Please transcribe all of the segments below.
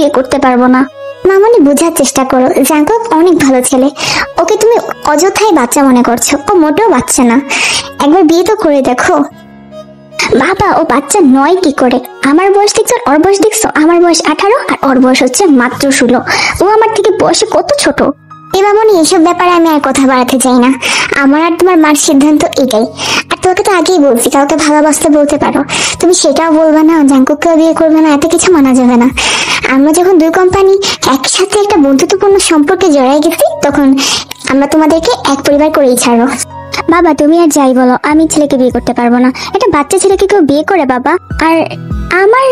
বিয়ে করতে পারবো না। মামনি বোঝার চেষ্টা করো, জাঙ্কুক অনেক ভালো ছেলে, ওকে তুমি অযথাই বাচ্চা মনে করছো, ও মোটেও বাচ্চা না, একবার বিয়ে তো করে দেখো। বাবা ও বাচ্চা নয় কি করে? আমার বয়স দেখছো আর ওর বয়স দেখছো? আমার বয়স 18 আর ওর বয়স হচ্ছে মাত্র 16। ও আমার থেকে বয়সে কত ছোট। মামনি এইসব ব্যাপারে আমি আর কথা বাড়াতে চাই না, আমার আর তোমার মার সিদ্ধান্ত এটাই। আর তোকে তো আগেই বলছি কাউকে ভালোবাসতে বলতে পারো, তুমি সেটাও বলবে না, জাঙ্কুককেও বিয়ে করবে না, এত কিছু মানা যাবে না। আমরা যখন দুই কোম্পানি একসাথে একটা বন্ধুত্বপূর্ণ সম্পর্কে জড়াই গেছি তখন আমরা তোমাদেরকে এক পরিবার করেই ছাড়ো। বাবা তুমি আর যাই বলো, আমি ছেলেকে বিয়ে করতে পারবো না, এটা বাচ্চা ছেলেকে কেউ বিয়ে করে বাবা? আর আমার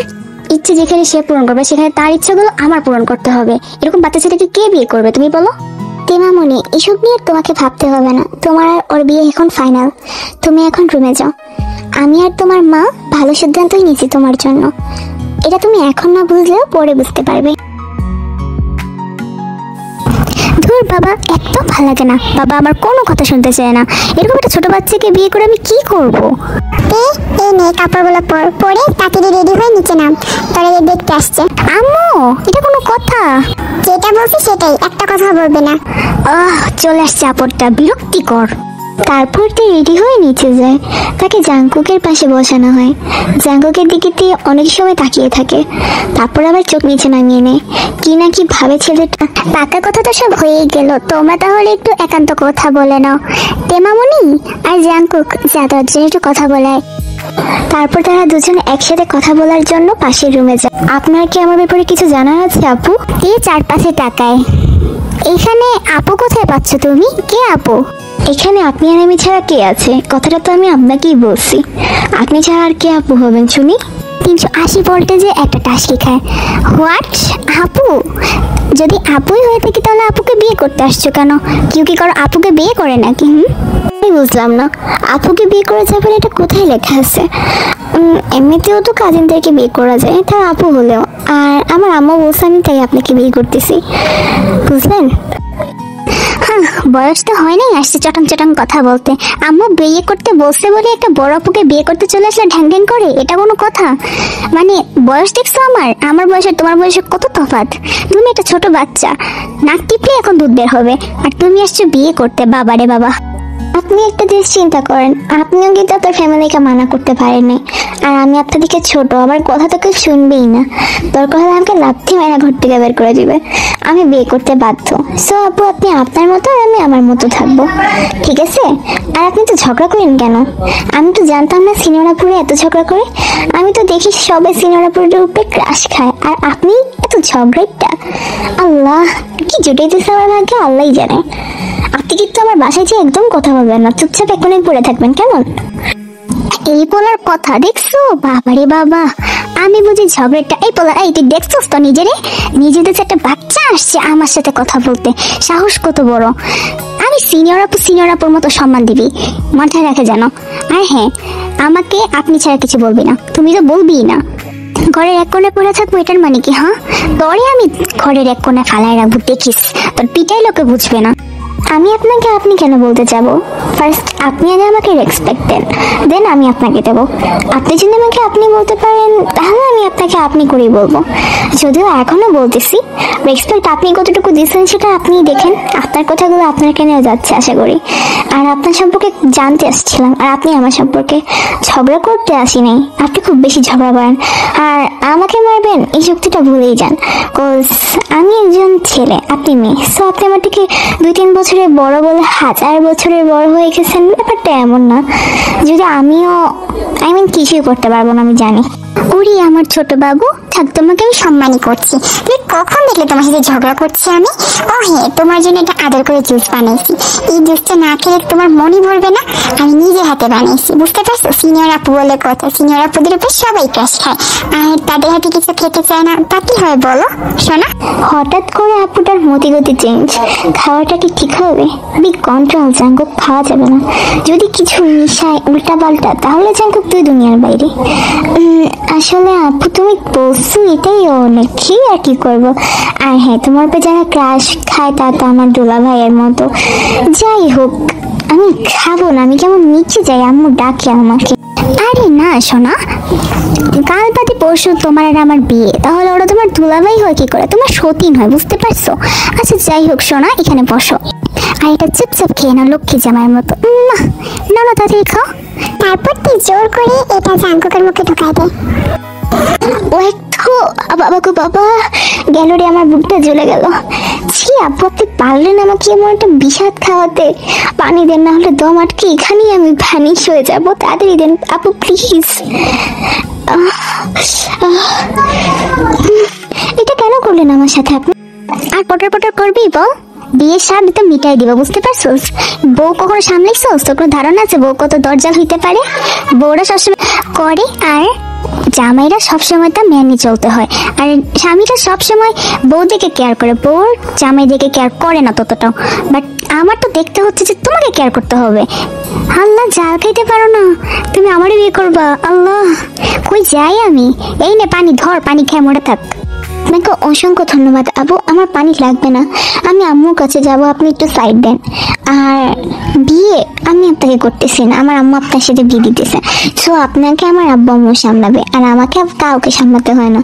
ইচ্ছে যেখানে সে পূরণ করবে সেখানে তার ইচ্ছাগুলো আমার পূরণ করতে হবে, এরকম বাচ্চা ছেলেকে কে বিয়ে করবে তুমি বলো? মামনি এসব নিয়ে তোমাকে ভাবতে হবে না, তোমার আর ওর বিয়ে এখন ফাইনাল, তুমি এখন রুমে যাও। আমি আর তোমার মা ভালো সিদ্ধান্তই নিয়েছি তোমার জন্য, এটা তুমি এখন না বুঝলেও পরে বুঝতে পারবে। ধুর বাবা, একদম ভালো লাগে না, বাবা আমার কোনো কথা শুনতে চায় না, এরকম একটা ছোট বাচ্চাকে বিয়ে করে আমি কি করব? এই নে কাপড়গুলো পরে তাড়াতাড়ি রেডি হয়ে নিচে নাম, তোরা দেখতে আসছে। আম্মু এটা কোনো কথা? যেটা বলছি সেটাই, একটা কথা বলবে না। চলে আসছে আপরটা, বিরক্তিকর। তারপর তো রেডি হয়ে নিচে যায়, তাকে জাঙ্কুকের পাশে বসানো হয়, জাঙ্কুকের দিকে অনেক সময় তাকিয়ে থাকে, তারপর আবার চোখ নিচে নামিয়ে নেয়, কি না কি ভাবে ছেলেটা। পাকা কথা তো সব হয়েই গেল, তোমরা তাহলে একটু একান্ত কথা বলে নাও। মামনি আর জাঙ্কুক যা দরজায় একটু কথা বলায়। তারপর তারা দুজন একসাথে কথা বলার জন্য পাশের রুমে যায়। আপনার কি আমার ব্যাপারে কিছু জানার আছে আপু? এই চারপাশে তাকায়, এখানে আপু কোথায় পাচ্ছ তুমি? কে আপু? এখানে আপনি আর আমি ছাড়া কে আছে? কথাটা তো আমি আপনাকেই বলছি, আপনি ছাড়া আর কে আপু হবেন শুনি? 380 ভোল্টেজে একটা টাসকি খায়। হোয়াট? আপু? যদি আপুই হয়ে থাকি তাহলে আপুকে বিয়ে করতে আসছো কেন? কেউ কি করো আপুকে বিয়ে করে নাকি? আমি বুঝলাম না, আপুকে বিয়ে করা যাবে না এটা কোথায় লেখা আছে? এমনিতেও তো কাজিনদেরকে বিয়ে করা যায়, তার আপু হলেও। আর আমার আম্মু বলছে আমি তাই আপনাকে বিয়ে করতেছি, বুঝলেন? বয়স তো হয় নাই, আসছে চটাং চটাং কথা বলতে। আম্মু বিয়ে করতে বলছে বলে একটা বড় আপুকে বিয়ে করতে চলে আসলে ঢ্যাং ঢ্যাং করে, এটা কোনো কথা? মানে বয়স দেখছো আমার বয়স আর তোমার বয়সে কত তফাৎ। তুমি একটা ছোট বাচ্চা, নাক টিপলে এখন দুধ বের হবে, আর তুমি আসছো বিয়ে করতে। বাবারে বাবা, আপনি একটা জিনিস চিন্তা করেন, আপনিও কিন্তু আপনার ফ্যামিলিকে মানা করতে পারেননি, আর আমি আপনাদেরকে ছোট, আমার কথা তো কেউ শুনবেই না, দরকার হলে আমাকে লাথি মেরে ঘর থেকে বের করে দিবে, আমি বিয়ে করতে বাধ্য। সো আপু আপনি আপনার মতো আর আমি আমার মতো থাকবো, ঠিক আছে? আর আপনি তো ঝগড়া করেন কেন? আমি তো জানতাম না সিনিয়রাপুরে এত ঝগড়া করে, আমি তো দেখি সবাই সিনিয়রাপুরের উপরে ক্রাশ খায়, আর আপনি এত ঝগড়াটা। আল্লাহ কি জুটাইতেছে আমার ভাগ্যে আল্লাহই জানে। আপনি কিন্তু আমার বাসায় যে একদম কথা বলবেন না, চুপচাপ এখনই পড়ে থাকবেন, কেমন? এই পোলার কথা দেখছো? বাবারে বাবা, আমি বুঝি ঝগড়াটা। এই পোলা, এই তুই দেখছোস তো নিজেদের একটা বাচ্চা আসছে আমার সাথে কথা বলতে, সাহস কত বড়! আমি সিনিয়র আপুর মতো সম্মান দিবি, মাথায় রাখে জানো। আর হ্যাঁ, আমাকে আপনি ছাড়া কিছু বলবি না, তুমি তো বলবিই না। ঘরের এক কোণে পড়ে থাকবো এটার মানে কি? তোরে আমি ঘরের এক কোণে ফালায় রাখবো, দেখিস তোর পিটাই লোকে বুঝবে না। আমি আপনাকে আপনি কেন বলতে যাবো? ফার্স্ট আপনি আগে আমাকে রেসপেক্ট দেন, দেন আমি আপনাকে দেবো। আপনি যদি আমাকে আপনি বলতে পারেন তাহলে আমি আপনাকে আপনি করেই বলবো, যদিও এখনো বলতেছি। রেসপেক্ট আপনি কতটুকু দিচ্ছেন সেটা আপনি দেখেন, আপনার কথাগুলো আপনার কেন যাচ্ছে আশা করি। আর আপনার সম্পর্কে জানতে আসছিলাম, আর আপনি আমার সম্পর্কে ঝগড়া করতে আসি নাই। আপনি খুব বেশি ঝগড়া করেন, আর আমাকে মারবেন এই শক্তিটা ভুলেই যান। কজ আমি একজন ছেলে, আপনি মেয়ে, সো আপনি আমার থেকে 2-3 বছরের বড় বলে 1000 বছরের বড় হয়ে গেছেন, ব্যাপারটা এমন না। যদি আমিও কিছুই করতে পারবো না, আমি জানি। ওরে আমার ছোট বাবু, থাক, তোমাকে আমি সম্মানই করছি। তুমি কখন দেখলে তোমার সাথে ঝগড়া করছি আমি? ও হ্যাঁ, তোমার জন্য এটা আদর করে জুস বানাইছি, এই জুসটা না খেলে তোমার মনই ভরবে না, আমি নিজে হাতে বানাইছি, বুঝতে পারছো? সিনিয়র আপু বলে কথা, সিনিয়র আপুদের উপর সবাই ক্রাশ খায়, আর তাদের হাতে কিছু খেতে চায় না, তা কি হয় বলো শোনা? হঠাৎ করে আপুটার মতিগতি চেঞ্জ, খাওয়াটা কি ঠিক হবে? বি কন্ট্রোল, জাঙ্কুক খাওয়া যাবে না, যদি কিছু মিশায় উল্টা পাল্টা তাহলে জাঙ্কুক তুই দুনিয়ার বাইরে। আসলে আপু তুমি বলছো এটাই অনেক, কি আর কি করবো। আর হ্যাঁ, তোমার উপরে যারা ক্রাশ খায় তা তো আমার দোলা ভাইয়ের মতো। যাই হোক, আমি খাবো না, আমি কেমন নিচে যাই, আম্মু ডাকে আমাকে। আরে না সোনা, কাল বাদে পরশু তোমার আর আমার বিয়ে, তাহলে ওরা তোমার দুলাভাই হয় কি করে? তোমার সতীন হয়, বুঝতে পারছো? আচ্ছা যাই হোক সোনা, এখানে বসো আর এটা চুপচাপ খেয়ে নাও লক্ষ্মী জামাইয়ের মতো। না না না, তাড়াতাড়ি খাও। তারপর তুই জোর করে এটা জাঙ্কুকের মুখে ঢুকাই দে। ও একটু বাবা গো বাবা, গেল রে, আমার বুকটা জ্বলে গেল। ছি আপু, আপনি পারলেন আমাকে এমন একটা বিষাদ খাওয়াতে? পানি দেন, না হলে দম আটকে এখানেই আমি ভ্যানিশ হয়ে যাবো। তাড়াতাড়ি দেন আপু প্লিজ। এটা কেন করলেন আমার সাথে আপনি? আর পটার পটার করবি বল? বিয়ের স্বাদ তো মিটাই দিবা, বুঝতে পারছোস? বউ কখনো সামলাইছোস? তোর কোনো ধারণা আছে বউ কত দরজা হইতে পারে? বউরা সবসময় করে, আর জামাইরা সবসময় তা মেনে চলতে হয়। আর স্বামীরা সবসময় বউ দেখে কেয়ার করে, বউর জামাই দেখে কেয়ার করে না ততটাও। বাট আমার তো দেখতে হচ্ছে যে তোমাকে কেয়ার করতে হবে। আল্লাহ, জাল খাইতে পারো না তুমি, আমারই বিয়ে করবা? আল্লাহ, কই যাই আমি? এই নে পানি ধর, পানি খেয়ে মরে থাক। আপনাকে অসংখ্য ধন্যবাদ আবু, আমার পানি লাগবে না, আমি আম্মুর কাছে যাব, আপনি একটু সাইড দেন। আর বিয়ে আমি আপনাকে করতেছি না, আমার আম্মু আপনার সাথে বিয়ে দিতেছে, সো আপনাকে আমার আব্বু আম্মু সামলাবে, আর আমাকে কাউকে সামলাতে হয় না।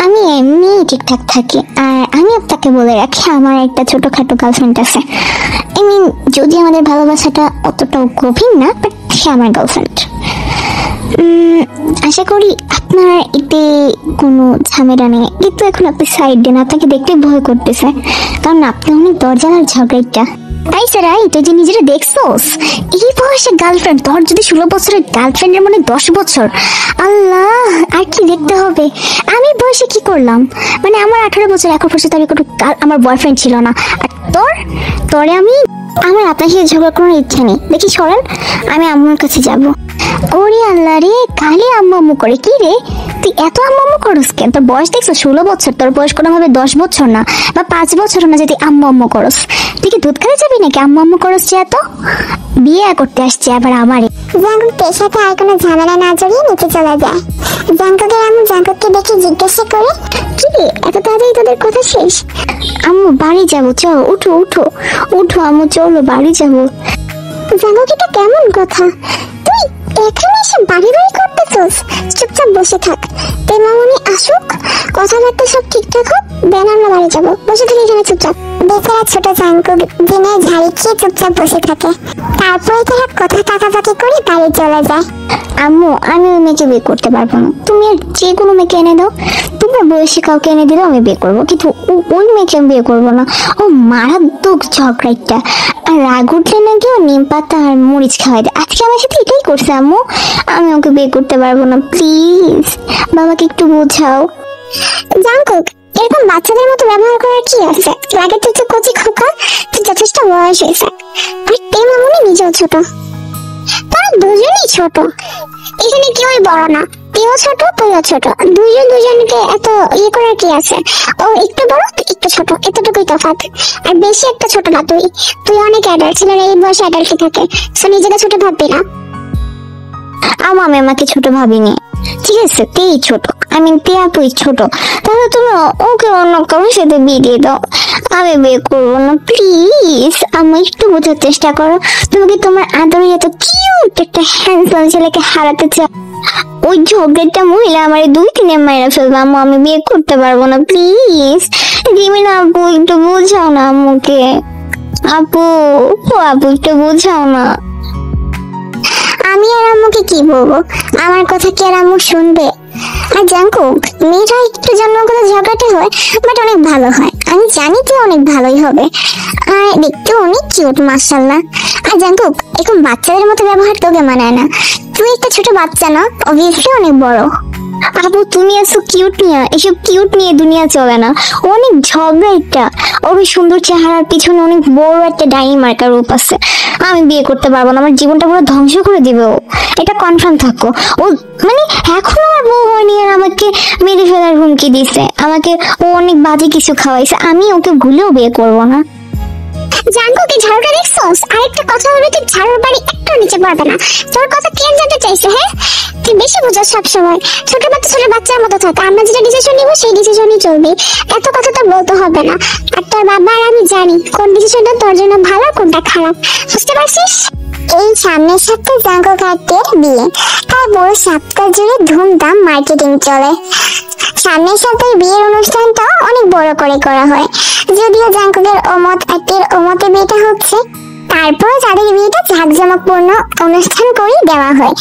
আমি এমনি ঠিকঠাক থাকি। আর আমি আপনাকে বলে রাখি, আমার একটা ছোটখাটো গার্লফ্রেন্ড আছে। আই মিন, যদি আমাদের ভালোবাসাটা অতটাও গভীর না, বাট সে আমার গার্লফ্রেন্ড। আশা করি আপনার এতে কোনো ঝামেলা নেই, কিন্তু এখন আপনি সাইড দেন, আপনাকে দেখতে ভয় করতেছে, কারণ আপনি অনেক দরজাল আর ঝগড়াইটা। তাই স্যার, তুই যে নিজেরা দেখছোস, এই বয়সে গার্লফ্রেন্ড, তোর যদি 16 বছরের গার্লফ্রেন্ডের মানে 10 বছর। আল্লাহ, আর কি দেখতে হবে? আমি বয়সে কি করলাম? মানে আমার 18 বছর, এখন পর্যন্ত আমি কোনো আমার বয়ফ্রেন্ড ছিল না। আর তোরে আমার আপনার সাথে ঝগড়া করার ইচ্ছা নেই। দেখি সরেন, আমি আম্মুর কাছে যাব। ওরে আল্লাহ রে, কালে আম্মু আম্মু করে কি রে? তুই এত আম্মু আম্মু করস কেন? তোর বয়স দেখছো 16 বছর, তোর বয়স কোনোভাবে 10 বছর না বা 5 বছর না, যদি আম্মু আম্মু করস। তুই কি দুধ খেতে যাবি নাকি আম্মু আম্মু করস? যে এত বিয়ে করতে আসছে আবার আমারে। জাঙ্কুকের সাথে আর কোনো ঝামেলা না জড়িয়ে নিচে চলে যায়। জাঙ্কুকের আম্মু জাঙ্কুককে দেখে জিজ্ঞাসা করে, কি রে এত তাড়াতাড়ি তোদের কথা শেষ? আম্মু বাড়ি যাবো, চলো উঠো উঠো উঠো আম্মু, চলো বাড়ি যাবো। জাঙ্কুক, এটা কেমন কথা? তুই এখানে এসে বাড়ি বাড়ি করতেছস? চুপচাপ বসে থাক, তে মামুনি আসুক, কথাবার্তা সব ঠিকঠাক হোক, দেন আমরা বাড়ি যাবো। বসে থাকি এখানে চুপচাপ। বেচারা ছোট জাঙ্কুক দিনে ঝাড়ি খেয়ে চুপচাপ বসে থাকে, তারপরে তারা কথা কাকাবাকি করে বাড়ি চলে যায়। আম্মু, আমি ওই মেয়েকে বিয়ে করতে পারবো না, তুমি আর যে কোনো মেয়েকে এনে দাও, তোমার বয়সী কাউকে এনে দিলেও আমি বিয়ে করবো, কিন্তু ওই মেয়েকে আমি বিয়ে করবো না। ও মারাত্মক ঝগড়াইটা, আর রাগ উঠলে নাকি ও নিম পাতা আর মরিচ খাওয়াই দেয়। আজকে আমার সাথে এটাই করছে আম্মু, আমি ওকে বিয়ে করতে পারবো না, প্লিজ বাবাকে একটু বোঝাও। জাঙ্কুক, এরকম বাচ্চাদের মতো ব্যবহার করার কি আছে? লাগে তুই তো কচি খোকা, তুই যথেষ্ট বয়স হয়েছে, আর তে মামুনি নিজেও ছোট, তারা দুজনেই ছোট, এখানে কেউই বড় না, তুইও ছোট তুইও ছোট, দুজনকে এত ইয়ে করার কি আছে? ও একটু বড় তুই একটু ছোট, এতটুকুই তফাৎ, আর বেশি একটা ছোট না। তুই অনেক অ্যাডাল্ট, ছেলেরা এই বয়সে অ্যাডাল্টই থাকে, সো নিজেকে ছোট ভাববি না। আমি আমাকে ছোট ভাবিনি, ঠিক আছে? তেই ছোট, তে আপুই ছোট, তাহলে তুমি ওকে অন্য কারোর সাথে বিয়ে দিয়ে দাও, আমি বিয়ে করবো না, প্লিজ। আমি একটু বোঝার চেষ্টা করো, তুমি তোমার আদরে এত কিউট একটা হ্যান্ডসাম ছেলেকে হারাতে চাও? ওই ঝগড়াটা মহিলা আমার 2-3 মাইরা ফেলবো আম্মু, আমি বিয়ে করতে পারবো না, প্লিজ। জিমিন আপু, একটু বোঝাও না আম্মুকে। আপু আপু একটু বোঝাও না। আমি আর আম্মুকে কি বলবো? আমার কথা কি আর আম্মু শুনবে? আর জাঙ্কুক, মেয়েরা একটু জন্মগত ঝগড়াটে হয়, বাট অনেক ভালো হয়, আমি জানি তুই অনেক ভালোই হবে, আর দেখতে অনেক কিউট মাশাআল্লাহ। আর জাঙ্কুক, এরকম বাচ্চাদের মতো ব্যবহার তোকে মানায় না, তুই একটা ছোট বাচ্চা না, অবভিয়াসলি অনেক বড়। আপু তুমি এসো কিউট নিয়ে, এসব কিউট নিয়ে দুনিয়া চলে না, অনেক ঝগড়া একটা, ওর সুন্দর চেহারার পিছনে অনেক বড় একটা ডাইনি মার্কার রূপ আছে। আমি বিয়ে করতে পারবো না, আমার জীবনটা পুরো ধ্বংস করে দিবে ও, এটা কনফার্ম থাকো। ও মানে এখনো আমার বউ হয়নি আর আমাকে মেরে ফেলার হুমকি দিছে, আমাকে ও অনেক বাজে কিছু খাওয়াইছে, আমি ওকে ভুলেও বিয়ে করবো না। জাঙ্কুকে ঝাড়ুটা দেখছস? আরেকটা কথা বলবি, তুই ঝাড়ুর বাড়ি একটু নিচে পড়বে না, তোর কথা কে জানতে চাইছে? হ্যাঁ, তুই বেশি বুঝাস সবসময়, ছোট বাচ্চার মতো থাক, আমরা যেটা ডিসিশন নিবো সেই ডিসিশনই চলবে, এত কথা তো বলতে হবে না। আর তোর বাবা আর আমি জানি কোন ডিসিশনটা তোর জন্য ভালো, কোনটা খারাপ, বুঝতে পারছিস? এই সামনের সপ্তাহে জাঙ্গো কার্ডের বিয়ে, তাই পুরো সপ্তাহ জুড়ে ধুমধাম মার্কেটিং চলে। সামনের সপ্তাহে বিয়ের অনুষ্ঠানটা অনেক বড় করে করা হয়, যদিও জাঙ্গোদের আত্মীয়ের ওমতে বিয়েটা হচ্ছে, তারপর তাদের বিয়েটা ঝাঁকজমকপূর্ণ অনুষ্ঠান করে দেওয়া হয়।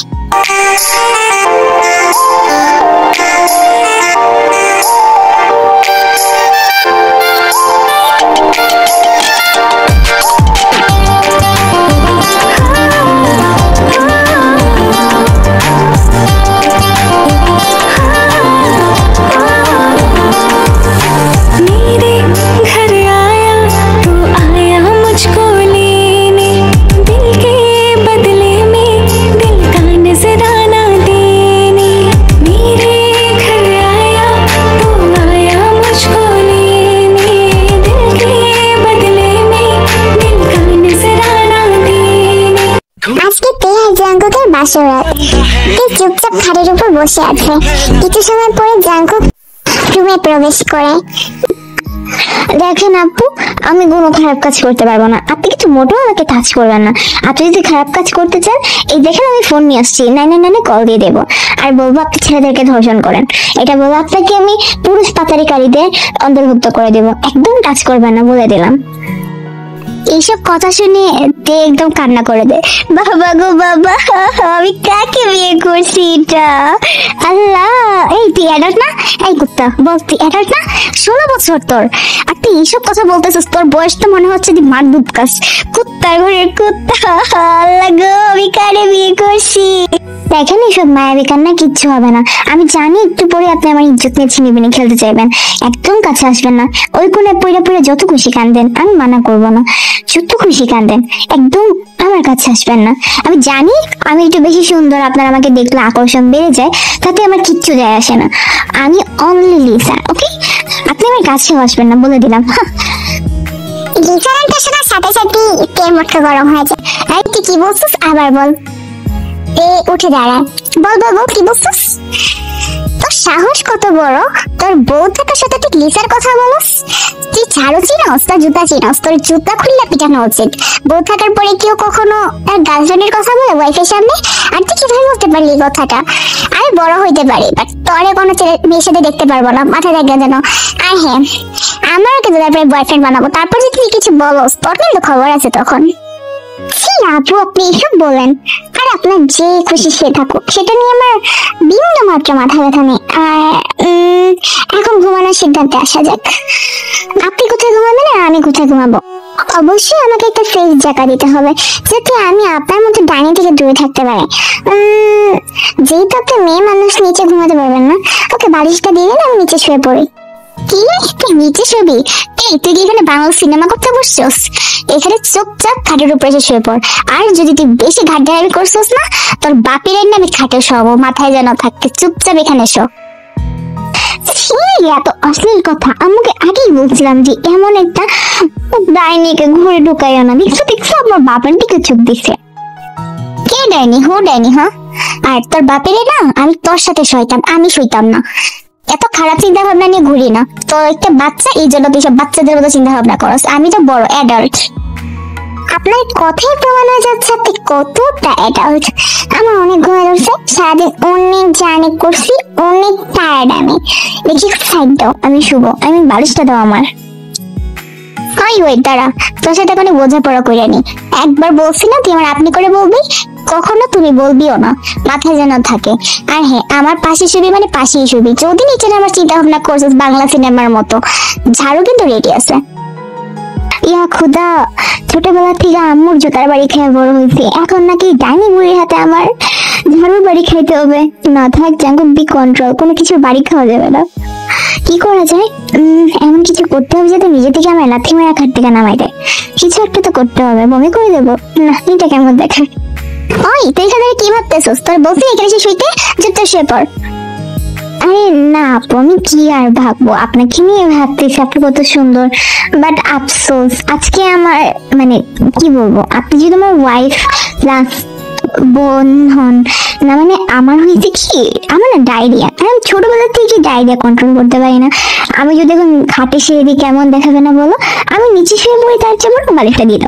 জাঙ্গুকের বাসরাত। চুপচাপ খাটের উপর বসে আছে। কিছু সময় পরে জাঙ্গুক রুমে প্রবেশ করে। দেখেন আপু, আমি কোনো খারাপ কাজ করতে পারবো না, আপনি কিছু মোটেও আমাকে টাচ করবেন না। আপনি যদি খারাপ কাজ করতে চান, এই দেখেন আমি ফোন নিয়ে আসছি, 999 কল দিয়ে দেবো, আর বলবো আপনি ছেলেদেরকে ধর্ষণ করেন। এটা বলবো আপনাকে আমি পুরুষ পাচারীকারীদের অন্তর্ভুক্ত করে দেবো, একদম টাচ করবেন না বলে দিলাম। এইসব কথা শুনে তে একদম কান্না করে দেয়। বাবা গো বাবা, আমি কাকে বিয়ে করছি এটা, আল্লাহ। এই তুই অ্যাডাল্ট না? এই কুত্তা বল, তুই অ্যাডাল্ট না? 16 বছর তোর, আর তুই এইসব কথা বলতেছিস? তোর বয়স তো মনে হচ্ছে তুই মার দুধ খাস, কুত্তার ঘরের কুত্তা। আল্লাহ গো, আমি কারে বিয়ে করছি? দেখেন এইসব মায়াবী কান্না কিচ্ছু হবে না। আমি জানি একটু পরে আপনি আমার ইজ্জত নিয়ে ছিনিবিনি খেলতে চাইবেন, একদম কাছে আসবেন না। ওই কোণে পড়ে পড়ে যত খুশি কান্দেন, আমি মানা করবো না, যত খুশি কান্দেন, একদম আমার কাছে আসবেন না। আমি জানি আমি একটু বেশি সুন্দর, আপনার আমাকে দেখলে আকর্ষণ বেড়ে যায়, তাতে আমার কিচ্ছু যায় আসে না। আমি অনলি লিসা, ওকে? আপনি আমার কাছেও আসবেন না বলে দিলাম। লিসার শোনার সাথে সাথে তেল মুটকা গরম হয়ে যায়। এই তুই কি বলছিস? আবার বল। উঠে দাঁড়ায়, বল বল বল, কি বলছিস? তোর সাহস কত বড়, তোর বউ থাকার সাথে তুই লিসার কথা বলস? তুই ঝাড়ু চিনস, তার জুতা চিনস? তোর জুতা খুললে পিটানো উচিত। বউ থাকার পরে কেউ কখনো গার্লফ্রেন্ডের কথা বলে ওয়াইফের সামনে? আর তুই কিভাবে বলতে পারলি কথাটা? আমি বড় হইতে পারি, বাট তোরে কোনো মেয়ের সাথে দেখতে পারবো না, মাথায় রাখবে যেন। আর হ্যাঁ, আমার ওকে তারপরে বয়ফ্রেন্ড বানাবো, তারপর যদি তুই কিছু বলস, তোর কিন্তু খবর আছে তখন। আপু আপনি এসব বলেন, আর আপনার যে খুশি সে থাকুক, সেটা নিয়ে আমার বিন্দু মাত্র মাথা ব্যথা নেই। এখন ঘুমানোর সিদ্ধান্তে আসা যাক। আপনি কোথায় ঘুমাবেন আর আমি কোথায় ঘুমাবো? অবশ্যই আমাকে একটা ফ্রেশ জায়গা দিতে হবে, যাতে আমি আপনার মতো ডাইনিং থেকে দূরে থাকতে পারি। যেহেতু আপনি মেয়ে মানুষ, নিচে ঘুমাতে পারবেন না, ওকে বালিশটা দিয়ে আমি নিচে শুয়ে পড়ি। কি তুই নিচে শুবি? এই তুই কি এখানে বাংলা সিনেমা করতে বসছিস? এখানে চুপচাপ খাটের উপরে এসে শুয়ে পড়। আর যদি তুই বেশি ঘাট ঢাড়ি করছিস না, তোর বাপের আমি খাটে শোবো, মাথায় যেন থাকে। চুপচাপ এখানে শো। এত অশ্লীল কথা আমাকে আগেই বলছিলাম যে এমন একটা ডাইনিকে ঘুরে ঢুকাইও না। দেখছো দেখছো, আমার বাবার দিকে চোখ দিচ্ছে। কে ডাইনি? হো ডাইনি? হ্যাঁ, আর তোর বাপের না আমি তোর সাথে শোইতাম, আমি শুইতাম না। এত খারাপ চিন্তা ভাবনা নিয়ে ঘুরি না। তো একটা বাচ্চা, এই জন্য তুই সব বাচ্চাদের মতো চিন্তা ভাবনা করস। আমি তো বড় অ্যাডাল্ট। আপনার কথাই প্রমাণ হয়ে যাচ্ছে আপনি কতটা অ্যাডাল্ট। আমার অনেক ঘুমে ধরছে, সারাদিন অনেক জার্নি করছি, অনেক টায়ার্ড আমি। দেখি সাইড দাও, আমি শুভ, আমি বালিশটা দাও আমার। ওয়েট দাঁড়া, তোর সাথে কোনো বোঝাপড়া করে নি। একবার বলছি না তুই আমার আপনি করে বলবি, কখনো তুমি বলবিও না, মাথায় যেন থাকে। আর হ্যাঁ, আমার পাশে শুবি মানে পাশেই শুবি। যদি নিচে আমার চিন্তা ভাবনা করছিস বাংলা সিনেমার মতো, ঝাড়ু কিন্তু রেডি আছে। ইয়া খুদা, ছোটবেলা থেকে আম্মুর জুতার বাড়ি খেয়ে বড় হয়েছে, এখন নাকি ডাইনি বুড়ির হাতে আমার ঝাড়ুর বাড়ি খাইতে হবে। না থাক জাঙ্গু, বি কন্ট্রোল, কোনো কিছু বাড়ি খাওয়া যাবে না। কি করা যায়? এমন কিছু করতে হবে যাতে নিজে থেকে আমার লাথি মেরা খাট থেকে নামাই দেয়। কিছু একটা তো করতে হবে, বমি করে দেবো না? এটা কেমন দেখায়? ওই তুই এখানে কি ভাবতেছিস? তোর বলছি এখানে এসে শুইতে, জুতো শুয়ে পড়। আরে না আপু, আমি কি আর ভাববো, আপনাকে নিয়ে ভাবতেছি আপনি কত সুন্দর। বাট আফসোস, আজকে আমার মানে কি বলবো, আপনি যদি আমার ওয়াইফ প্লাস বোন হন না, মানে আমার হয়েছে কি, আমার না ডায়রিয়া। আমি ছোটবেলা থেকে ডায়রিয়া কন্ট্রোল করতে পারি না। আমি যদি এখন খাটে শুয়ে দিই কেমন দেখাবে না বলো? আমি নিচে শুয়ে পড়ি, তার চেয়ে বড় বালিশটা দিল।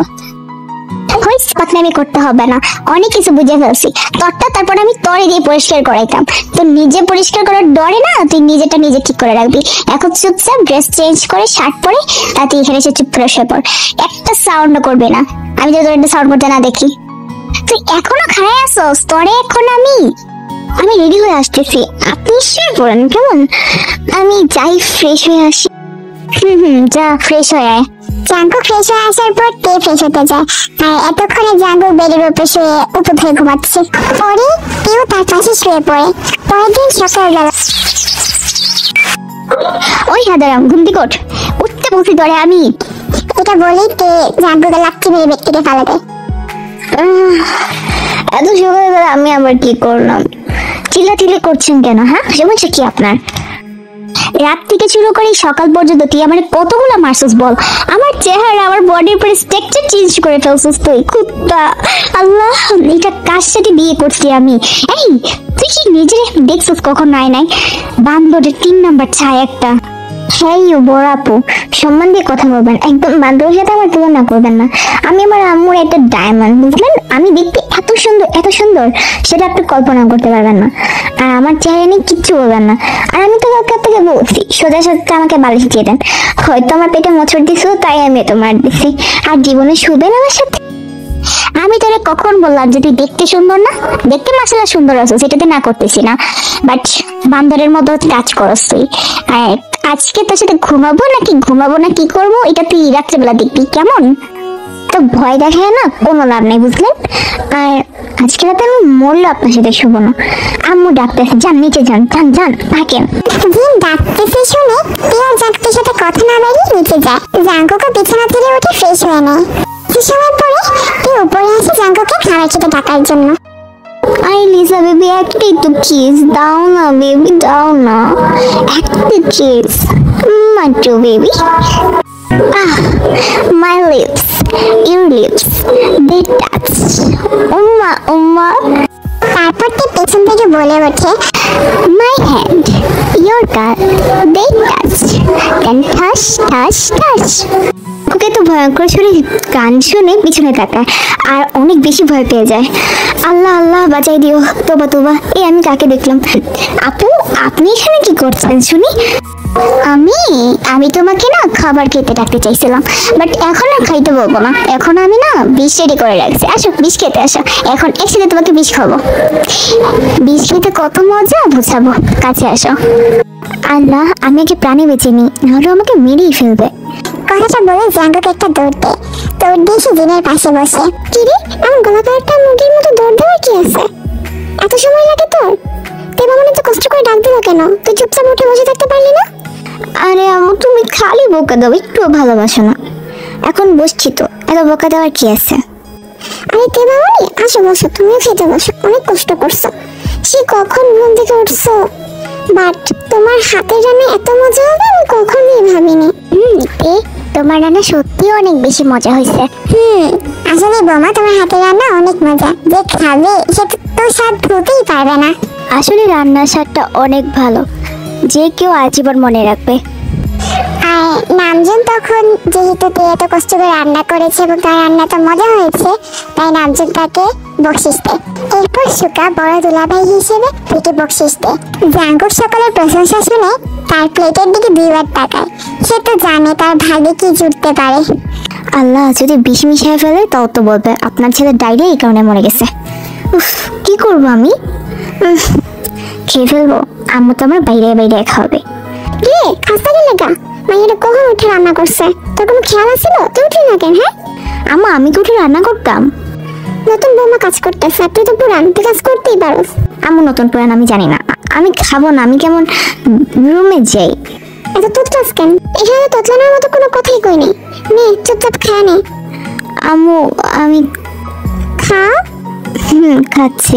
কথা ফাতনামি করতে হবে না, অনেক কিছু বুঝে ফেলছি তোরটা। তারপর আমি তরে দিয়ে পরিষ্কার করাইতাম, তো নিজে পরিষ্কার করার ডরে না তুই নিজেটা নিজে ঠিক করে রাখবি। এখন চুপচাপ ড্রেস চেঞ্জ করে শার্ট পরে তাতে এখানে এসে চুপ করে শুয়ে পড়, একটা সাউন্ড করবে না, আমি যদি তোর একটা সাউন্ড করতে না দেখি। তুই এখনো খাড়াই আসোস? তরে এখন আমি রেডি হয়ে আসতেছি, আপনি শুয়ে পড়েন কেমন? আমি যাই ফ্রেশ হয়ে আসি। যা ফ্রেশ হয়ে আয়। জাঙ্গু ফ্রেশ হয়ে আসার পর তে ফ্রেশ হতে যায়, আর এতক্ষণে জাঙ্গু বেডের উপর শুয়ে উপর ধরে ঘুমাচ্ছে। পরে তেও তার পাশে শুয়ে পড়ে। পরের দিন সকালবেলা ওই হাদারাম, ঘুম থেকে ওঠ, উঠতে বলছি তোরে আমি। এটা বলেই তে জাঙ্গুকে লাথি মেরে বেড থেকে ফেলে দেয়। এত সকালবেলা আমি আবার কি করলাম? চিল্লাচিল্লি করছেন কেন? হ্যাঁ, সমস্যা কি আপনার? রাত থেকে শুরু করে সকাল পর্যন্ত তুই আমার কতগুলো মারছিস বল? আমার চেহারা, আমার বডির উপরে স্ট্রাকচার চেঞ্জ করে ফেলছিস তুই, কুত্তা। আল্লাহ, এটা কার সাথে বিয়ে করছি আমি? এই তুই কি নিজের দেখছিস কখন? নাই নাই, বান্দরের 3 নাম্বার ছায় একটা। হ্যাঁ বড় আপু, সম্মান দিয়ে কথা বলবেন, একদম বান্ধবীর সাথে আমার তুলনা করবেন না। আমি আমার আম্মুর একটা ডায়মন্ড, বুঝলেন? আমি দেখতে এত সুন্দর এত সুন্দর, সেটা আপনি কল্পনা করতে পারবেন না। আর আমার চেহারা নিয়ে কিচ্ছু বলবেন না। আর আমি তো কাউকে থেকে বলছি সোজা সোজা আমাকে বালিশ দিয়ে দেন, হয়তো আমার পেটে মোচড় দিছো তাই আমি তো মার দিছি। আর জীবনে শুবেন আমার সাথে? আমি তোরে কখন বললাম যে তুই দেখতে সুন্দর না? দেখতে মাসাল্লাহ সুন্দর আছো, সেটাতে না করতেছি না, বাট বান্দরের মতো কাজ করস তুই। আর আজকে তোর সাথে ঘুমাবো না কি করবো এটা তুই রাত্রেবেলা দেখবি, কেমন? তো ভয় দেখায় না কোনো লাভ নেই, বুঝলেন? আর আজকে রাতে আমি মরলে আপনার সাথে শুভ না। আম্মু ডাকতেছে, যান নিচে যান, যান যান থাকেন। জিন ডাকতেছে শুনে টিয়া জাঙ্কুর সাথে কথা না বাড়িয়ে নিচে যায়। জাঙ্কুকে বিছানা থেকে উঠে ফ্রেশ হয়ে নেয়। কিছু সময় পরে টিয়া উপরে আসে জাঙ্কুকে খাবার খেতে ডাকার জন্য। আই লিসা বেবি, একটা একটু কিস দাও না বেবি, দাও না একটা কিস, মাট্টু baby. My lips, your lips, they touch. Umma. তারপর তে পেছন থেকে বলে ওঠে, My hand, your girl, they touch. Then touch. ওকে তো ভয়ঙ্কর সুরে গান শুনে পিছনে তাকায় আর অনেক বেশি ভয় পেয়ে যায়। আল্লাহ আল্লাহ বাঁচাই দিও, তোবা। এই আমি কাকে দেখলাম? আপু, আপনি এখানে কি করছেন শুনি? আমি তোমাকে না খাবার খেতে ডাকতে চাইছিলাম, বাট এখন আর খাইতে বলবো না। এখন আমি না বিষ রেডি করে রাখছি, আসো বিষ খেতে আসো। এখন একসাথে তোমাকে বিষ খাবো। বিষ খেতে কত মজা বুঝাবো, কাছে আসো। আল্লাহ, আমি আগে প্রাণী বেঁচে নিই, নাহলে আমাকে মেরেই ফেলবে। কথাটা বলে জাঙ্কুকে একটা দৌড় দেয়। দৌড় দিয়ে সে জিনের পাশে বসে। কিরে, আমার গলা একটা মুরগির মতো দৌড় দেওয়ার কি আছে? এত সময় লাগে তোর? তুই মামনি তো কষ্ট করে ডাক দিল কেন? তুই চুপচাপ উঠে বসে থাকতে পারলি না? আরে আম্মু, তুমি খালি বোকা দাও, একটুও ভালোবাসো না। এখন বসছি তো, এত বোকা দেওয়ার কি আছে? আরে তে মামনি, আসো বসো, তুমিও খেতে বসো, অনেক কষ্ট করছো। সে কখন ঘুম থেকে উঠছো, বাট তোমার হাতের রান্না এত মজা হবে আমি কখনোই ভাবিনি। তোমার রান্না সত্যি অনেক বেশি মজা হয়েছে। আসলে বোমা, তোমার হাতের রান্না অনেক মজা, যে খাবে সে তো স্বাদ ভুলতেই পারবে না। আসলে রান্নার স্বাদটা অনেক ভালো, যে কেউ আজীবন মনে রাখবে। আর নামজন তখন যেহেতু তে এত কষ্ট করে রান্না করেছে এবং তার রান্না তো মজা হয়েছে, তাই নামজন তাকে বকশিস দেয়। এরপর সুকা বড় দুলাভাই হিসেবে পেটে বকশিস দেয়। জাঙ্কুর সকলের প্রশংসা শুনে তার প্লেটের দিকে 2 বার তাকায়। সে তো জানে তার ভাগে কি জুটতে পারে। আল্লাহ, যদি বিষ মিশিয়ে ফেলে তাও তো বলবে আপনার ছেলে ডায়রিয়া এই কারণে মরে গেছে। উফ, কি করবো আমি? খেয়ে ফেলবো। আম্মু তো আমার বাইরে খাওয়াবে। রে খাস্তা দিলে গা, মাইয়াটা কখন উঠে রান্না করছে? তোর কোনো খেয়াল আছিল? তুই উঠলি না কেন? হ্যাঁ আম্মা, আমি কি উঠে রান্না করতাম? নতুন বৌমা কাজ করতেছে, তুই তো পুরান, তুই কাজ করতেই পারোস। আম্মু, নতুন পুরান আমি জানি না, আমি খাবো না। আমি কেমন রুমে যাই। এত তোতলাস কেন? এখানে তোতলানোর মতো কোনো কথাই কই নেই। নে চুপচাপ খেয়ে নে। আম্মু, আমি খা। খাচ্ছি।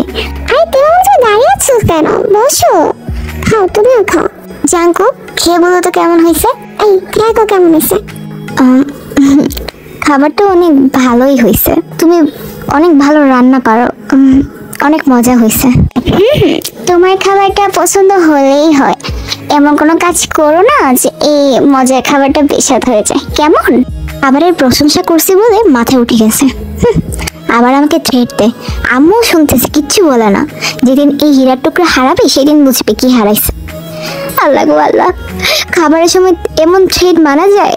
আরে তুই দাঁড়িয়ে আছিস কেন? বসো, খাও, তুমিও খাও। জাঙ্কু, খেয়ে বলো তো কেমন হয়েছে? এই দেখো কেমন হয়েছে। খাবারটা অনেক ভালোই হয়েছে, তুমি অনেক ভালো রান্না পারো, অনেক মজা হয়েছে। তোমার খাবারটা পছন্দ হলেই হয়, এমন কোনো কাজ করো না যে এই মজার খাবারটা বেশাদ হয়ে যায়, কেমন? খাবারের প্রশংসা করছি বলে মাথায় উঠে গেছে। আবার আমাকে থ্রেট দেয়। আম্মু শুনতেছে, কিচ্ছু বলে না। যেদিন এই হীরার টুকরা হারাবে সেদিন বুঝবে কি হারাইছে। আল্লাহ গো আল্লাহ, খাবারের সময় এমন থ্রেট মানা যায়?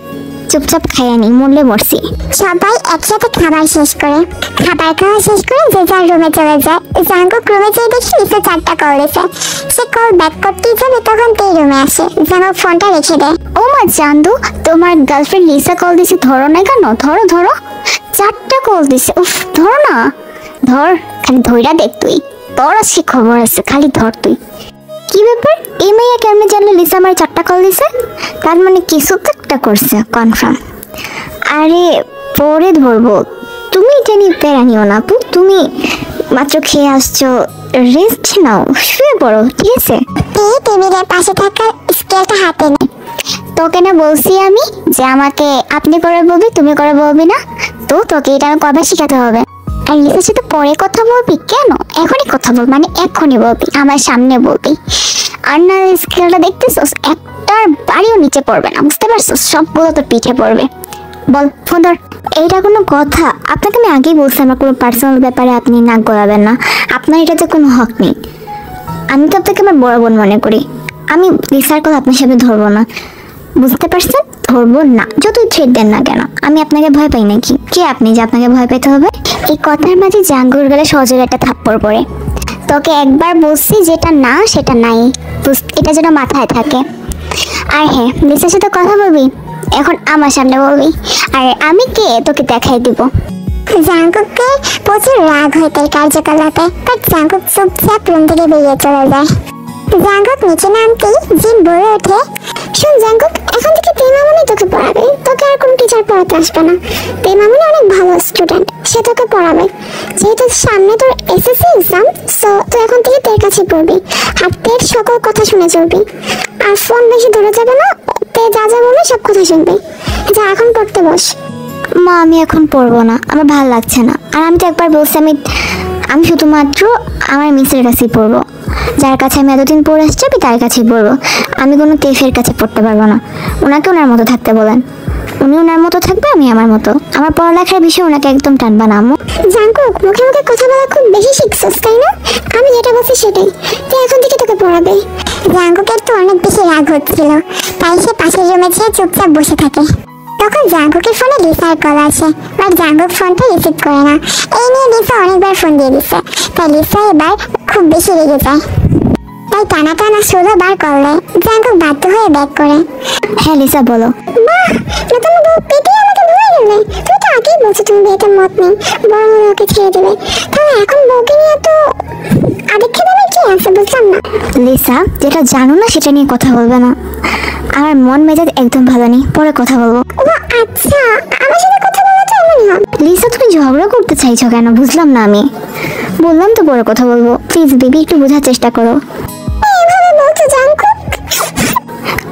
চুপচাপ খাইয়া নি, মরলে মরছি। সবাই একসাথে খাবার শেষ করে যে যার রুমে চলে যায়। জাঙ্কুক রুমে যেয়ে দেখি লিসা 4টা কল দিছে। সে কল ব্যাক করতেই যাবে তখন তেই রুমে আসে। জাঙ্কুক ফোনটা রেখে দেয়। ও মা চান্দু, তোমার গার্লফ্রেন্ড লিসা কল দিছে, ধরো না কেন? ধরো ধরো, 4টা কল দিছে, উফ ধরো না। ধর, খালি ধইরা দেখ তুই, তোর আজকে খবর আছে, খালি ধর তুই। কি ব্যাপার, এই মেয়ে কেমনে জানলে লিসা আমার 4টা কল দিছে? তার মানে কিছু তো একটা করছে কনফার্ম। আরে পরে ধরবো, তুমি এটা নিয়ে প্যারা নিও না আপু। তুমি মাত্র খেয়ে আসছো, রেস্ট নাও, শুয়ে পড়ো, ঠিক আছে? টেবিলের পাশে থাকা স্কেলটা হাতে নেয়। তোকে না বলছি আমি যে আমাকে আপনি করে বলবি, তুমি করে বলবি না। তো তোকে এটা আমি কবে শিখাতে হবে? আর লিসার সাথে পরে কথা বলবি কেন? এখনই কথা বল, মানে এখনই বলবি, আমার সামনে বলবি। আর না স্কেলটা দেখতেছস, একটার বাড়িও নিচে পড়বে না, বুঝতে পারছস? সবগুলো তোর পিঠে পড়বে। বল, ফোন ধর। এইটা কোনো কথা? আপনাকে আমি আগেই বলছি আমার কোনো পার্সোনাল ব্যাপারে আপনি নাক গলাবেন না, আপনার এটাতে কোনো হক নেই। আমি তো আপনাকে আমার বড় বোন মনে করি। আমি লিসার কথা আপনার সামনে ধরবো না, বুঝতে পারছেন? ধরবো না, যতই থ্রেট দেন না কেন। আমি আপনাকে ভয় পাই নাকি? কে আপনি যে আপনাকে ভয় পেতে হবে? এই কথার মাঝে জাঙ্গুর গেলে সজোরে একটা থাপ্পড় পড়ে। তোকে একবার বলছি যেটা না সেটা নাই, এটা যেন মাথায় থাকে। আর হ্যাঁ, লিসার সাথে কথা বলবি এখন আমার সামনে বলবি, আর আমি কে তোকে দেখাই দিব। জাঙ্কুককে প্রচুর রাগ হয় তার কার্যকলাপে, বাট জাঙ্কুক চুপচাপ রুম থেকে বেরিয়ে চলে যায়। জাঙ্কুক নিচে নামতেই জিন বলে ওঠে, শোন জাঙ্কুক, এখন থেকে প্রেমামনি তোকে পড়াবে, তোকে আর কোনো টিচার পড়াতে আসবে না। প্রেমামনি অনেক ভালো স্টুডেন্ট, সে তোকে পড়াবে। যেহেতু সামনে তোর এসএসসি এক্সাম, সো তুই এখন থেকে তের কাছে পড়বি, আর তের সকল কথা শুনে চলবি। আর ফোন বেশি ধরে যাবে না, তে যা যা বলবে সব কথা শুনবি। যা এখন পড়তে বস। মা আমি এখন পড়বো না, আমার ভালো লাগছে না। আর আমি তো একবার বলছি আমি শুধুমাত্র আমার মিসের কাছেই পড়বো, যার কাছে আমি এতদিন পড়ে আসছি আমি তার কাছেই পড়বো। আমি কোনো তেফের কাছে পড়তে পারবো না। ওনাকে ওনার মতো থাকতে বলেন, উনি ওনার মতো থাকবে, আমি আমার মতো। আমার পড়ালেখার বিষয়ে ওনাকে একদম টানবা না আম্মু। জাঙ্কুক, মুখে মুখে কথা বলা খুব বেশি শিখছস তাই না? আমি যেটা বলছি সেটাই, তুই এখন থেকে তোকে পড়াবে। জাঙ্কুকের তো অনেক বেশি রাগ হচ্ছিল, তাই সে পাশের রুমে যেয়ে চুপচাপ বসে থাকে। তখন জাঙ্কুকের ফোনে লিসার কল আসে, বাট জাঙ্কুক ফোনটা রিসিভ করে না। এই নিয়ে লিসা অনেকবার ফোন দিয়ে দিচ্ছে, তাই লিসা এবার খুব বেশি রেগে যায়। তাই টানা টানা 16 বার কল দেয়। জাঙ্কুক বাধ্য হয়ে ব্যাক করে। হ্যাঁ লিসা বলো। বাহ, নতুন বউ পেটে আমাকে ভুলে গেলে। তুমি তো আগেই বলছো তুমি বিয়েতে মত নেই, বরং ওকে ছেড়ে দেবে। তাহলে এখন বউকে নিয়ে তো আদিক্ষে দেবে কি আছে, বুঝলাম না। লিসা, যেটা জানো না সেটা নিয়ে কথা বলবে না। আমার মন মেজাজ একদম ভালো নেই, পরে কথা বলবো। ও আচ্ছা, আমার সাথে কথা বলা তো এমনই হবে। লিসা তুমি ঝগড়া করতে চাইছো কেন? বুঝলাম না আমি। বললাম তো পরে কথা বলবো, প্লিজ বেবি একটু বোঝার চেষ্টা করো। এভাবে বলছো জাঙ্কুক?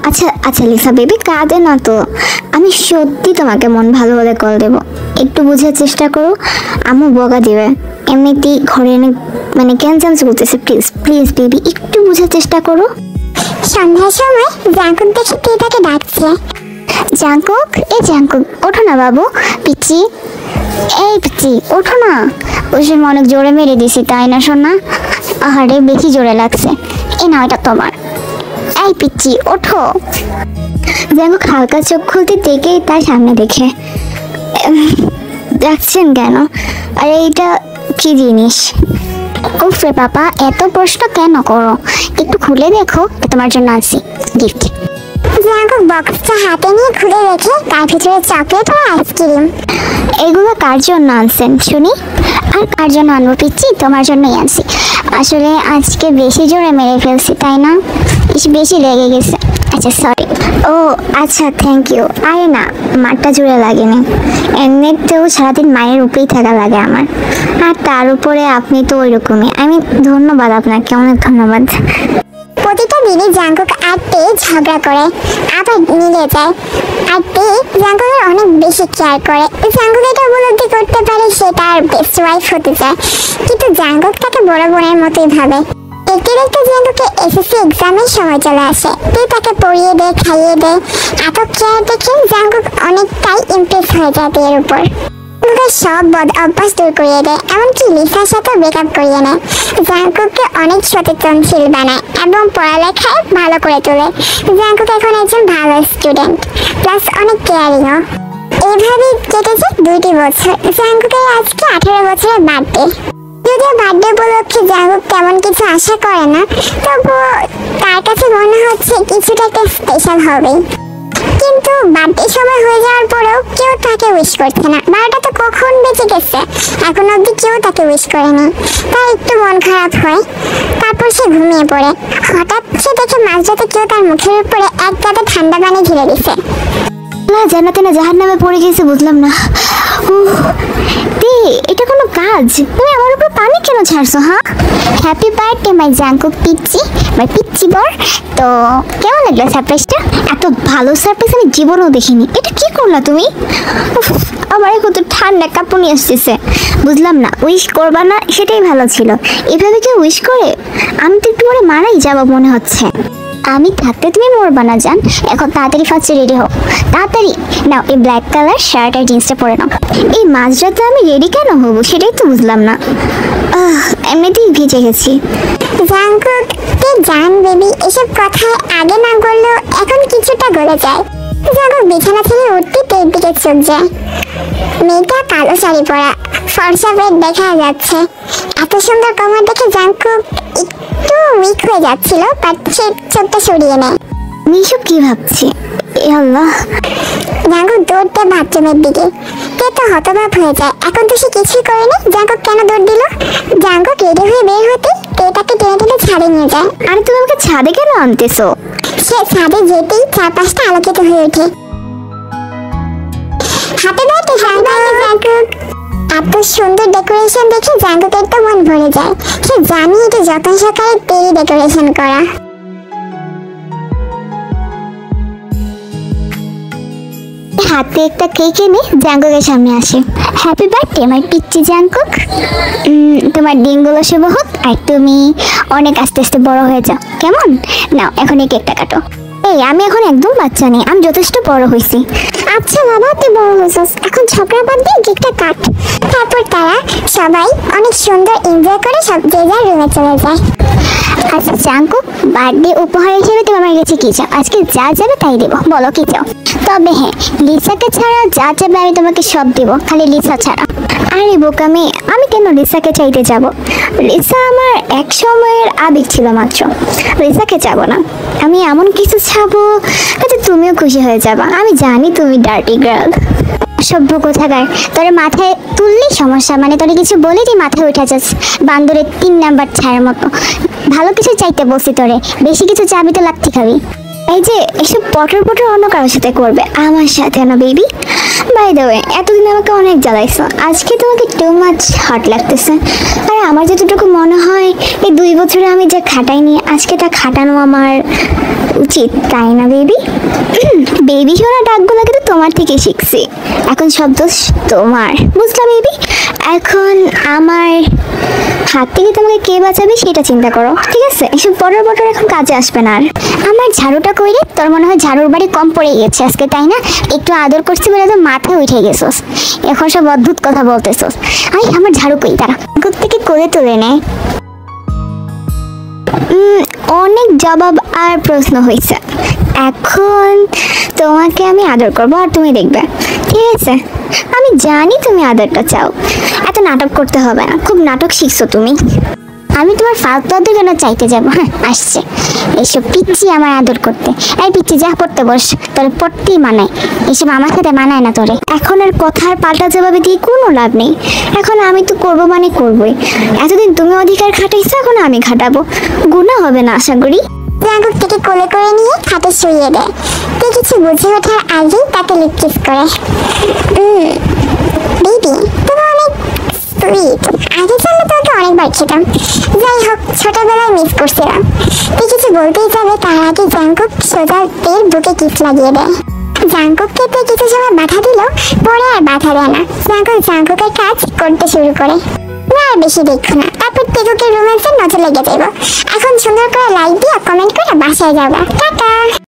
আচ্ছা আচ্ছা লিসা বেবি, কাঁদে না তো। আমি সত্যি তোমাকে মন ভালো হলে কল দেবো, একটু বোঝার চেষ্টা করো। আম্মু বকা দিবে, এমনিতেই ঘরে এনে মানে ক্যান্সার করতেছে। প্লিজ প্লিজ বেবি একটু বোঝার চেষ্টা করো। সন্ধ্যার সময় জাঙ্কুক দেখি তুই তাকে ডাকছে। জাঙ্কুক, এ জাঙ্কুক ওঠো না বাবু। পিচ্ছি, এই পিচ্ছি ওঠো না। ওই সময় অনেক জোরে মেরে দিছি তাই না সোনা? আহারে বেশি জোরে লাগছে। এ না, এটা তোমার। এই পিচ্ছি ওঠো। জাঙ্কুক হালকা চোখ খুলতে দেখেই তার সামনে দেখে, ডাকছেন কেন? আর এইটা কি জিনিস? উফ রে পাপা, এত প্রশ্ন কেন করো? একটু খুলে দেখো, তোমার জন্য আছি গিফট। জাঙ্কুক বক্সটা হাতে নিয়ে খুলে রেখে তার ভিতরে চকলেট আর আইসক্রিম। এগুলো কার জন্য আনছেন শুনি? আর কার জন্য আনবো পিচ্ছি? তোমার জন্যই আনছি। আসলে আজকে বেশি জোরে মেরে ফেলছি তাই না? বেশি লেগে গেছে। আচ্ছা সরি। ও আচ্ছা, থ্যাংক ইউ। আরে না, মারটা জোরে লাগেনি, এমনিতেও সারাদিন মায়ের উপরেই থাকা লাগে আমার। আর তার উপরে আপনি তো ওই রকমই। আমি ধন্যবাদ আপনাকে, অনেক ধন্যবাদ। প্রতিটা দিনই জাঙ্কুক আর তে ঝগড়া করে, আবার মিলে যায়। আর তে জাঙ্কুকের অনেক বেশি কেয়ার করে। জাঙ্কুক এটা উপলব্ধি করতে পারে সে তার বেস্ট ওয়াইফ হতে চায়, কিন্তু জাঙ্কুক তাকে বড় বোনের মতোই ভাবে। দেখতে দেখতে জাঙ্কুকের এসএসসি এক্সামের সময় চলে আসে। তে তাকে পড়িয়ে দেয়, খাইয়ে দেয়। এত কেয়ার দেখে জাঙ্কুক অনেকটাই ইমপ্রেস হয়ে যায় তের উপর। জাঙ্কুকের সব বদ অভ্যাস দূর করিয়ে দেয়, এমনকি লিসার সাথে ব্রেকআপ করিয়ে নেয়। জাঙ্কুককে অনেক সচেতনশীল বানায় এবং পড়ালেখায় ভালো করে তোলে। জাঙ্কুক এখন একজন ভালো স্টুডেন্ট, প্লাস অনেক কেয়ারিংও। এইভাবে কেটেছে 2টি বছর। জাঙ্কুকের আজকে 18 বছরের বার্থডে। যদিও বার্থডে উপলক্ষে জাঙ্কুক তেমন কিছু আশা করে না, তবুও তার কাছে মনে হচ্ছে কিছুটা একটা স্পেশাল হবেই। কিন্তু বার্থডে সময় হয়ে যাওয়ার পরেও কেউ তাকে উইশ করছে না। 12টা তো কখন বেঁচে গেছে, এখন অব্দি কেউ তাকে উইশ করেনি। তার একটু মন খারাপ হয়, তারপর সে ঘুমিয়ে পড়ে। হঠাৎ সে দেখে মাঝরাতে কেউ তার মুখের উপরে এক গাদা ঠান্ডা পানি ঢেলে দিছে। না জান্নাতে না জাহান্নামে পড়ে গেছে, বুঝলাম না। এটা কোনো কাজ? তুমি আমার উপর পানি কেন ছাড়ছো? হ্যাঁ, হ্যাপি বার্থডে মাই জাঙ্কুক পিচ্চি, মাই পিচ্চি বর। তো কেমন লাগলো সারপ্রাইজটা? এত ভালো সারপ্রাইজ আমি জীবনেও দেখিনি। এটা কি করলা তুমি? উফ, আমার এখন তো ঠান্ডা কাঁপুনি আসতেছে। বুঝলাম না, উইশ করবা না সেটাই ভালো ছিল। এভাবে কেউ উইশ করে? আমি তো একটু পরে মারাই যাবো মনে হচ্ছে। আমি থাকতে তুমি মরবা না জান। এখন তাড়াতাড়ি ফার্স্টে রেডি হও, তাড়াতাড়ি নাও এই ব্ল্যাক কালার শার্ট আর জিন্সটা পরে নাও। এই মাঝরাতে আমি রেডি কেন হবো সেটাই তো বুঝলাম না। এমনিতেই ভিজে গেছি। জাঙ্কুক তুই জান বেবি, এসব কথা আগে না বললেও এখন কিছুটা গলে যায়। জাঙ্কুক বিছানা থেকে উঠতে তের দিকে চোখ যায়। মেয়েটা কালো শাড়ি পরা, ফর্সা পেট দেখা যাচ্ছে। এত সুন্দর কমর দেখে জাঙ্কুক একটু উইক হয়ে যাচ্ছিল, বাট সে চোখটা সরিয়ে নেয়। আমি এসব কি ভাবছি? এ আল্লাহ। জাঙ্কুক দৌড়তে বাথরুমের দিকে। তে তো হতবাক হয়ে যায়, এখন তো সে কিছুই করেনি, জাঙ্কুক কেন দৌড় দিল? জাঙ্কুক রেডি হয়ে বের হতে তে তাকে টেনে টেনে ছাদে নিয়ে যায়। আরে তুমি আমাকে ছাদে কেন আনতেছো? সে ছাদে যেতেই চারপাশটা আলোকিত হয়ে ওঠে। হাতে বাড়তে জাঙ্কুক। এত সুন্দর ডেকোরেশন দেখে জাঙ্কুকের তো মন ভরে যায়। সে জানি এটা যত্ন সহকারে তেরি ডেকোরেশন করা। হাতে একটা কেক এনে জাঙ্কুকের সামনে আসে। হ্যাপি বার্থডে মাই পিচ্চি জাঙ্কুক। তোমার দিনগুলো শুভ হোক, আর তুমি অনেক আস্তে আস্তে বড় হয়ে যাও, কেমন? নাও এখন এই কেকটা কাটো। এই আমি এখন একদম বাচ্চা নেই, আমি যথেষ্ট বড় হয়েছি। আচ্ছা বাবা, তুই বড় হয়েছিস, এখন ঝগড়া বাদ দিয়ে কেকটা কাট। তারপর তারা সবাই অনেক সুন্দর এনজয় করে সব যে যার রুমে চলে যায়। আচ্ছা জাঙ্কুক, বার্থডে উপহার হিসেবে তুমি আমার কাছে কি চাও? আজকে যা যাবে তাই দেবো, বলো কি চাও? তবে হ্যাঁ, লিসাকে ছাড়া যা চাইবে আমি তোমাকে সব দেবো, খালি লিসা ছাড়া। আরে বোকামি, আমি কেন লিসাকে চাইতে যাব? লিসা আমার এক সময়ের আবেগ ছিল মাত্র, লিসাকে চাবো না। আমি এমন কিছু চাবো যাতে তুমিও খুশি হয়ে যাবা। আমি জানি তুমি ডার্টি গার্ল। সভ্য কোথাকার, তোর মাথায় তুললেই সমস্যা, মানে তোর কিছু বলে তুই মাথায় উঠে যাস বান্দরের 3 নাম্বার ছায়ার মতো। ভালো কিছু চাইতে বলছি তোরে, বেশি কিছু চাবি তো লাথি খাবি। এই যে এসব পটর পটর অন্য কারোর সাথে করবে, আমার সাথে না বেবি। বাই দ্য ওয়ে, এতদিন আমাকে অনেক জ্বালাইছো, আজকে তোমাকে টু মাচ হট লাগতেছে। আর আমার যতটুকু মনে হয় এই 2 বছরে আমি যে খাটাইনি, আজকে তা খাটানো আমার উচিত, তাই না বেবি? বেবি শোনা ডাকগুলোকে তো তোমার থেকে শিখছি, এখন সব দোষ তোমার, বুঝলা বেবি? এখন আমার হাত থেকে তোমাকে কে বাঁচাবে সেটা চিন্তা করো, ঠিক আছে? এসব বটর বটর এখন কাজে আসবে না আর। আমার ঝাড়ুটা কইরে, তোর মনে হয় ঝাড়ুর বাড়ি কম পড়ে গেছে আজকে, তাই না? একটু আদর করছি বলে তো মাথায় উঠে গেছোস, এখন সব অদ্ভুত কথা বলতেছোস। আই আমার ঝাড়ু কই, তারা কোথ থেকে কোলে তুলে নেয়। অনেক জবাব আর প্রশ্ন হয়েছে, এখন তোমাকে আমি আদর করবো আর তুমি দেখবে, ঠিক আছে? আমি জানি তুমি আদরটা চাও, এত নাটক করতে হবে না, খুব নাটক শিখছো তুমি। আমি তোমার ফালতু আদর কেন চাইতে যাবো? হ্যাঁ আসছে এসব পিচ্ছি আমার আদর করতে। এই পিচ্ছি যা পড়তে বস, তোর পড়তেই মানায়, এসব আমার সাথে মানায় না তোরে। এখন আর কথার পাল্টা জবাবে দিয়ে কোনো লাভ নেই, এখন আমি তো করবো মানে করবোই। এতদিন তুমি অধিকার খাটাইছো, এখন আমি খাটাবো, গুনাহ হবে না আশা করি। জাঙ্কুক থেকে কোলে করে নিয়ে খাটে শুইয়ে দেয়। তুই কিছু বুঝে ওঠার আগেই তাকে লিপ কিস করে। বেবি তুমি অনেক সুইট, আগে জানলে তোকে অনেকবার খেতাম। যাই হোক, ছোটবেলায় মিস করছিলাম। তুই কিছু বলতেই যাবে তার আগে জাঙ্কুক সোজা তের বুকে কিস লাগিয়ে দেয়। জাঙ্কুককে তুই কিছু সময় বাধা দিল, পরে আর বাধা দেয় না। জাঙ্কুকের কাজ করতে শুরু করে। না আর বেশি দেখো না, তারপর তেগুকে রোম্যান্সের নজর লেগে যাবো। এখন সুন্দর করে লাইক দিয়ে কমেন্ট করে বাসায় যাবা। টাটা।